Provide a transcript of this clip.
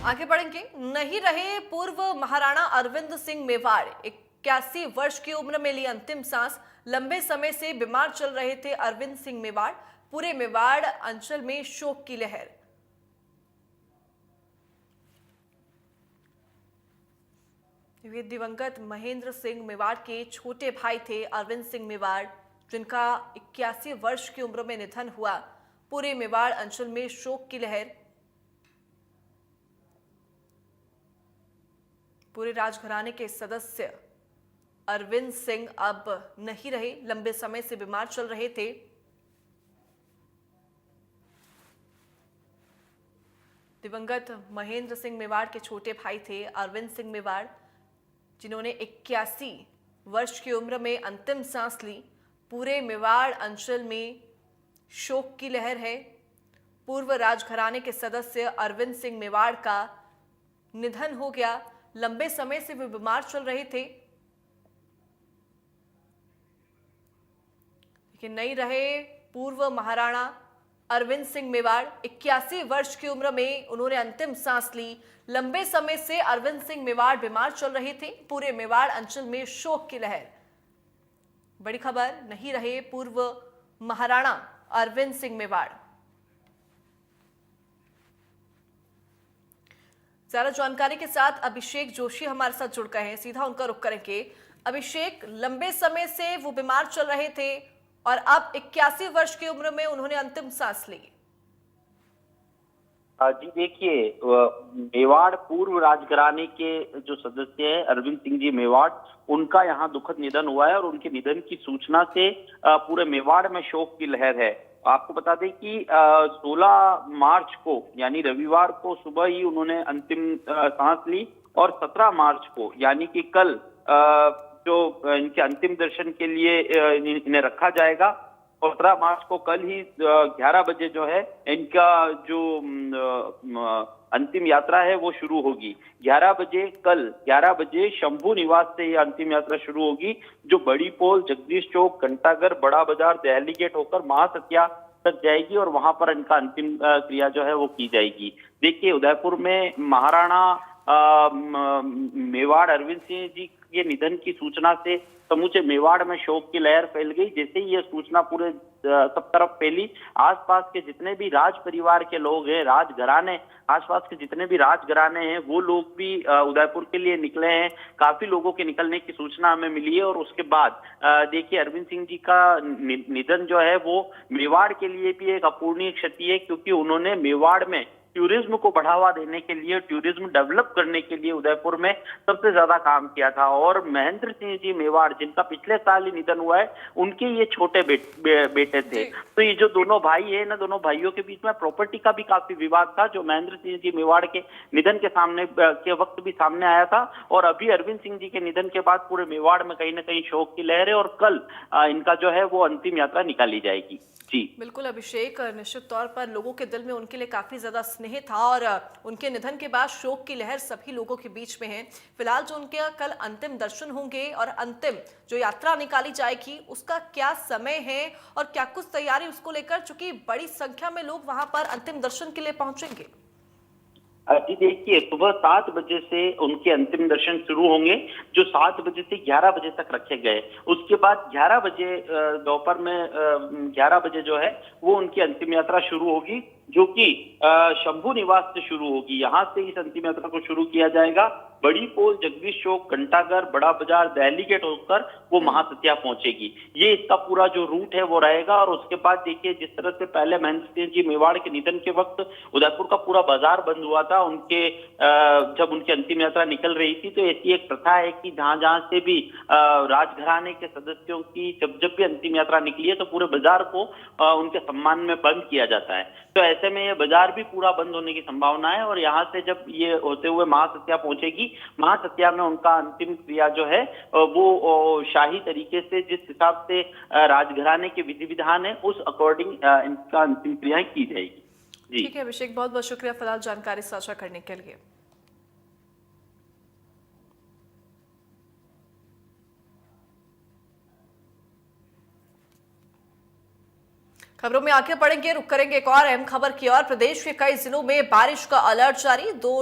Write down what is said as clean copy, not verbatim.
आगे बढ़ेंगे। नहीं रहे पूर्व महाराणा अरविंद सिंह मेवाड़ 81 वर्ष की उम्र में ली अंतिम सांस। लंबे समय से बीमार चल रहे थे अरविंद सिंह मेवाड़। पूरे मेवाड़ अंचल में शोक की लहर। ये दिवंगत महेंद्र सिंह मेवाड़ के छोटे भाई थे अरविंद सिंह मेवाड़, जिनका 81 वर्ष की उम्र में निधन हुआ। पूरे मेवाड़ अंचल में शोक की लहर। पूरे राजघराने के सदस्य अरविंद सिंह अब नहीं रहे, लंबे समय से बीमार चल रहे थे। दिवंगत महेंद्र सिंह मेवाड़ के छोटे भाई थे अरविंद सिंह मेवाड़, जिन्होंने 81 वर्ष की उम्र में अंतिम सांस ली। पूरे मेवाड़ अंचल में शोक की लहर है। पूर्व राजघराने के सदस्य अरविंद सिंह मेवाड़ का निधन हो गया। लंबे समय से वे बीमार चल रहे थे, लेकिन नहीं रहे पूर्व महाराणा अरविंद सिंह मेवाड़। 81 वर्ष की उम्र में उन्होंने अंतिम सांस ली। लंबे समय से अरविंद सिंह मेवाड़ बीमार चल रहे थे। पूरे मेवाड़ अंचल में शोक की लहर। बड़ी खबर, नहीं रहे पूर्व महाराणा अरविंद सिंह मेवाड़। ज्यादा जानकारी के साथ अभिषेक जोशी हमारे साथ जुड़ गए हैं, सीधा उनका रुख करेंगे। अभिषेक, लंबे समय से वो बीमार चल रहे थे और अब 81 वर्ष की उम्र में उन्होंने अंतिम सांस ली। जी देखिए, मेवाड़ पूर्व राजघराने के जो सदस्य हैं अरविंद सिंह जी मेवाड़, उनका यहाँ दुखद निधन हुआ है और उनके निधन की सूचना से पूरे मेवाड़ में शोक की लहर है। आपको बता दें कि 16 मार्च को यानी रविवार को सुबह ही उन्होंने अंतिम सांस ली और 17 मार्च को यानी कि कल जो इनके अंतिम दर्शन के लिए इन्हें रखा जाएगा। 17 मार्च को कल ही 11 बजे जो है इनका जो अंतिम यात्रा है वो शुरू होगी। 11 बजे कल 11 बजे शंभू निवास से ये अंतिम यात्रा शुरू होगी, जो बड़ी पोल, जगदीश चौक, घंटाघर, बड़ा बाजार, दहली गेट होकर महासत्या तक जाएगी और वहां पर इनका अंतिम क्रिया जो है वो की जाएगी। देखिए, उदयपुर में महाराणा मेवाड़ अरविंद सिंह जी के निधन की सूचना से समूचे मेवाड़ में शोक की लहर फैल गई। जैसे ही यह सूचना पूरे सब तरफ फैली, आसपास के जितने भी राज परिवार के लोग हैं, राजघराने, आसपास के जितने भी राजघराने हैं, वो लोग भी उदयपुर के लिए निकले हैं। काफी लोगों के निकलने की सूचना हमें मिली है और उसके बाद देखिए, अरविंद सिंह जी का निधन जो है वो मेवाड़ के लिए भी एक अपूरणीय क्षति है, क्योंकि उन्होंने मेवाड़ में टूरिज्म को बढ़ावा देने के लिए, टूरिज्म डेवलप करने के लिए उदयपुर में सबसे ज्यादा काम किया था। और महेंद्र सिंह जी मेवाड़, जिनका पिछले साल ही निधन हुआ है, उनके ये छोटे बेटे थे। तो ये जो दोनों भाई है ना, दोनों भाइयों के बीच में प्रॉपर्टी का भी काफी विवाद था, जो महेंद्र सिंह जी मेवाड़ के निधन के वक्त भी सामने आया था। और अभी अरविंद सिंह जी के निधन के बाद पूरे मेवाड़ में कहीं ना कहीं शोक की लहर है और कल इनका जो है वो अंतिम यात्रा निकाली जाएगी। जी बिल्कुल अभिषेक, निश्चित तौर पर लोगों के दिल में उनके लिए काफी ज्यादा स्नेह था और उनके निधन के बाद शोक की लहर सभी लोगों के बीच में है। फिलहाल जो उनके कल अंतिम दर्शन होंगे और अंतिम जो यात्रा निकाली जाएगी, उसका क्या समय है और क्या कुछ तैयारी उसको लेकर, चूंकि बड़ी संख्या में लोग वहां पर अंतिम दर्शन के लिए पहुंचेंगे? जी देखिए, सुबह 7 बजे से उनके अंतिम दर्शन शुरू होंगे, जो 7 बजे से 11 बजे तक रखे गए। उसके बाद 11 बजे दोपहर में 11 बजे जो है वो उनकी अंतिम यात्रा शुरू होगी, जो कि शंभू निवास से शुरू होगी। यहाँ से इस अंतिम यात्रा को शुरू किया जाएगा। बड़ी पोल, जगदीश चौक, घंटाघर, बड़ा बाजार, दहली गेट होकर वो महासत्या पहुंचेगी। ये इसका पूरा जो रूट है वो रहेगा। और उसके बाद देखिए, जिस तरह से पहले महेंद्र सिंह जी मेवाड़ के निधन के वक्त उदयपुर का पूरा बाजार बंद हुआ था, उनके जब उनकी अंतिम यात्रा निकल रही थी, तो ऐसी एक प्रथा है कि जहां जहां से भी राजघराने के सदस्यों की जब भी अंतिम यात्रा निकली है, तो पूरे बाजार को उनके सम्मान में बंद किया जाता है। तो ऐसे में ये बाजार भी पूरा बंद होने की संभावना है। और यहाँ से जब ये होते हुए महासत्या पहुंचेगी, महासत्या में उनका अंतिम क्रिया जो है वो शाही तरीके से, जिस हिसाब से राजघराने के विधि विधान है, उस अकॉर्डिंग इनका अंतिम क्रियाएं की जाएगी। ठीक है अभिषेक, बहुत बहुत शुक्रिया फिलहाल जानकारी साझा करने के लिए। खबरों में आगे बढ़ेंगे, रुक करेंगे एक और अहम खबर की ओर। प्रदेश के कई जिलों में बारिश का अलर्ट जारी। 2